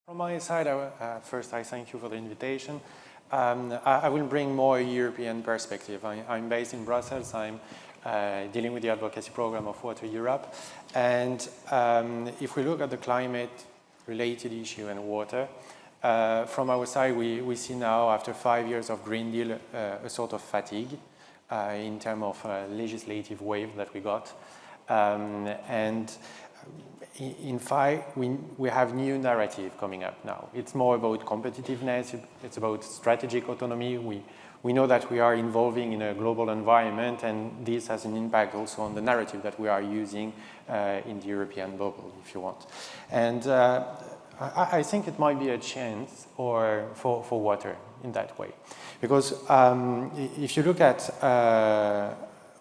From my side, first I thank you for the invitation. I will bring more European perspective. I'm based in Brussels. I'm dealing with the advocacy program of Water Europe. And if we look at the climate-related issue and water, from our side, we see now, after 5 years of Green Deal, a sort of fatigue in terms of legislative wave that we got. And in fact, we have new narrative coming up now. It's more about competitiveness. It's about strategic autonomy. We know that we are evolving in a global environment, and this has an impact also on the narrative that we are using in the European bubble, if you want. And I think it might be a chance for water in that way. Because if you look at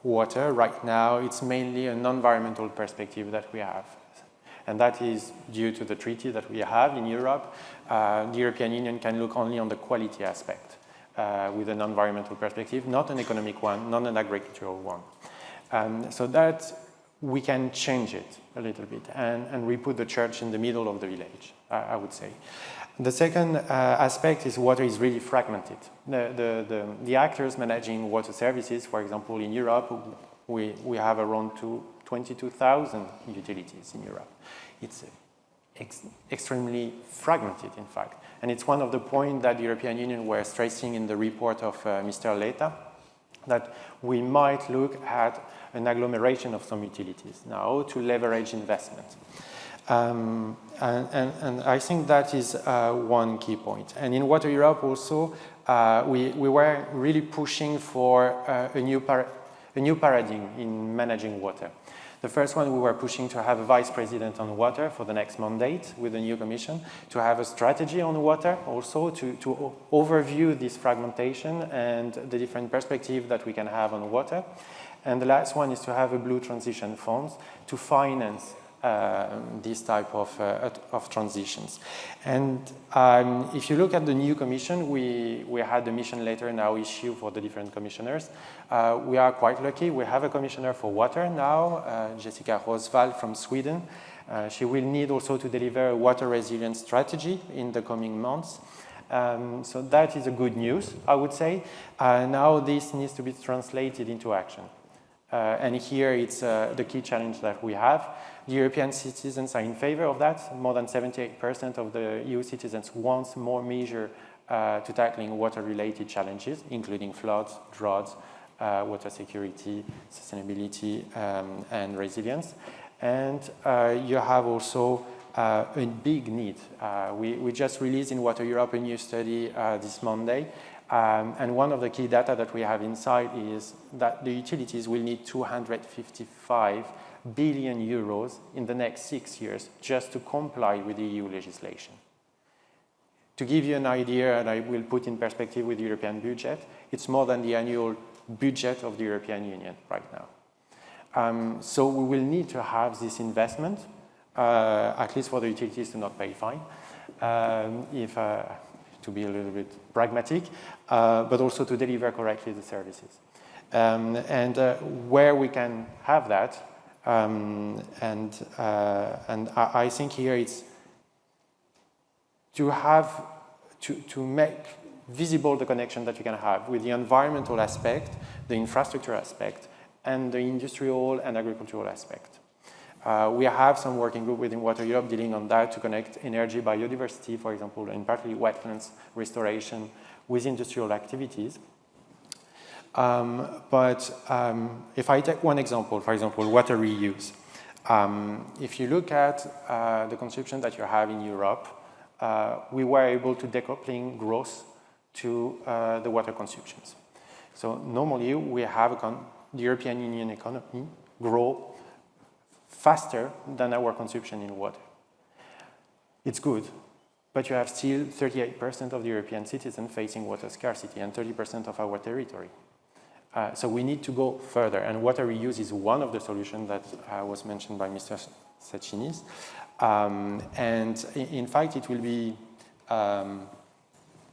water right now, it's mainly an environmental perspective that we have. And that is due to the treaty that we have in Europe. The European Union can look only on the quality aspect with an environmental perspective, not an economic one, not an agricultural one. So that we can change it a little bit and we put the church in the middle of the village, I would say. The second aspect is water is really fragmented. The actors managing water services, for example, in Europe, we have around 22,000 utilities in Europe. It's extremely fragmented, in fact. And it's one of the points that the European Union were stressing in the report of Mr. Leta, that we might look at an agglomeration of some utilities now to leverage investment. And I think that is one key point. And in Water Europe also, we were really pushing for a new paradigm in managing water. The first one, we were pushing to have a vice president on water for the next mandate with the new commission, to have a strategy on water also, to overview this fragmentation and the different perspectives that we can have on water. And the last one is to have a blue transition funds to finance this type of transitions. And if you look at the new commission, we had the mission letter now issued for the different commissioners. We are quite lucky. We have a commissioner for water now, Jessica Rosvall from Sweden. She will need also to deliver a water resilience strategy in the coming months. So that is a good news, I would say. Now this needs to be translated into action. And here it's the key challenge that we have. The European citizens are in favor of that. More than 78% of the EU citizens want more measures to tackling water-related challenges, including floods, droughts, water security, sustainability, and resilience. And you have also a big need. We just released in Water Europe a new study this Monday. And one of the key data that we have inside is that the utilities will need 255 billion euros in the next 6 years just to comply with the EU legislation. To give you an idea, and I will put in perspective with the European budget, it's more than the annual budget of the European Union right now. So we will need to have this investment, at least for the utilities to not pay fine, to be a little bit pragmatic, but also to deliver correctly the services. And where we can have that, and I think here it's to make visible the connection that you can have with the environmental aspect, the infrastructure aspect, and the industrial and agricultural aspect. We have some working group within Water Europe dealing on that to connect energy, biodiversity, for example, and partly wetlands restoration with industrial activities. But if I take one example, for example, water reuse. If you look at the consumption that you have in Europe, we were able to decoupling growth to the water consumptions. So normally we have the European Union economy grow faster than our consumption in water. It's good, but you have still 38% of the European citizens facing water scarcity and 30% of our territory. So we need to go further, and water reuse is one of the solutions that was mentioned by Mr. Sacchinis. And in fact, it will be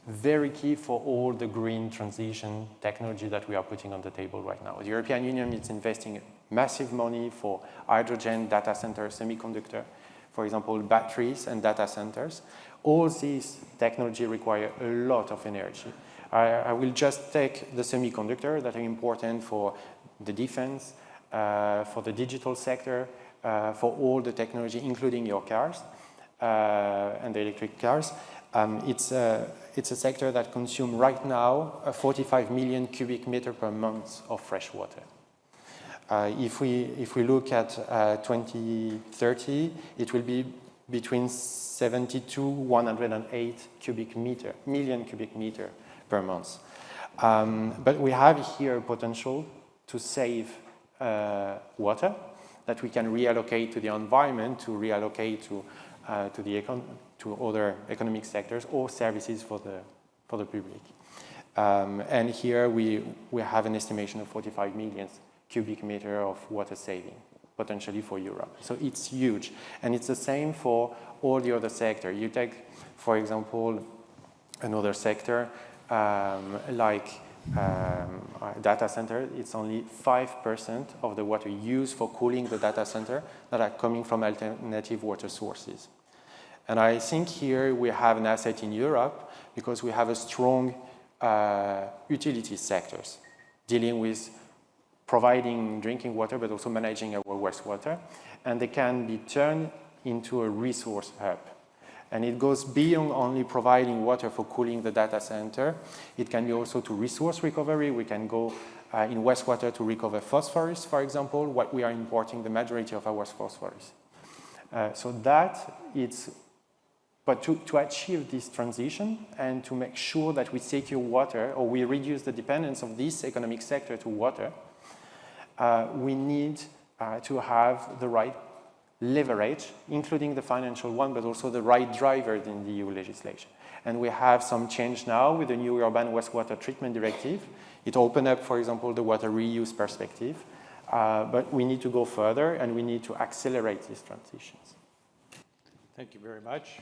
very key for all the green transition technology that we are putting on the table right now. The European Union is investing massive money for hydrogen, data center, semiconductor. for example, batteries and data centers. All these technology require a lot of energy. I will just take the semiconductor that are important for the defense, for the digital sector, for all the technology, including your cars and the electric cars. It's a sector that consumes right now 45 million cubic meter per month of fresh water. If we look at 2030, it will be between 70 to 108 million cubic meter per month. But we have here a potential to save water that we can reallocate to the environment, to reallocate to other economic sectors or services for the public. And here we have an estimation of 45 million cubic meter of water saving, potentially for Europe. So it's huge. And it's the same for all the other sectors. You take, for example, another sector like data center. It's only 5% of the water used for cooling the data center that are coming from alternative water sources. And I think here we have an asset in Europe because we have a strong utility sectors dealing with providing drinking water, but also managing our wastewater. And they can be turned into a resource hub. And it goes beyond only providing water for cooling the data center. It can be also to resource recovery. We can go in wastewater to recover phosphorus, for example, what we are importing the majority of our phosphorus. So that it's, but to achieve this transition and to make sure that we secure water or we reduce the dependence of this economic sector to water, we need to have the right leverage, including the financial one, but also the right drivers in the EU legislation. And we have some change now with the new Urban Wastewater Treatment Directive. It opened up, for example, the water reuse perspective, but we need to go further and we need to accelerate these transitions. Thank you very much.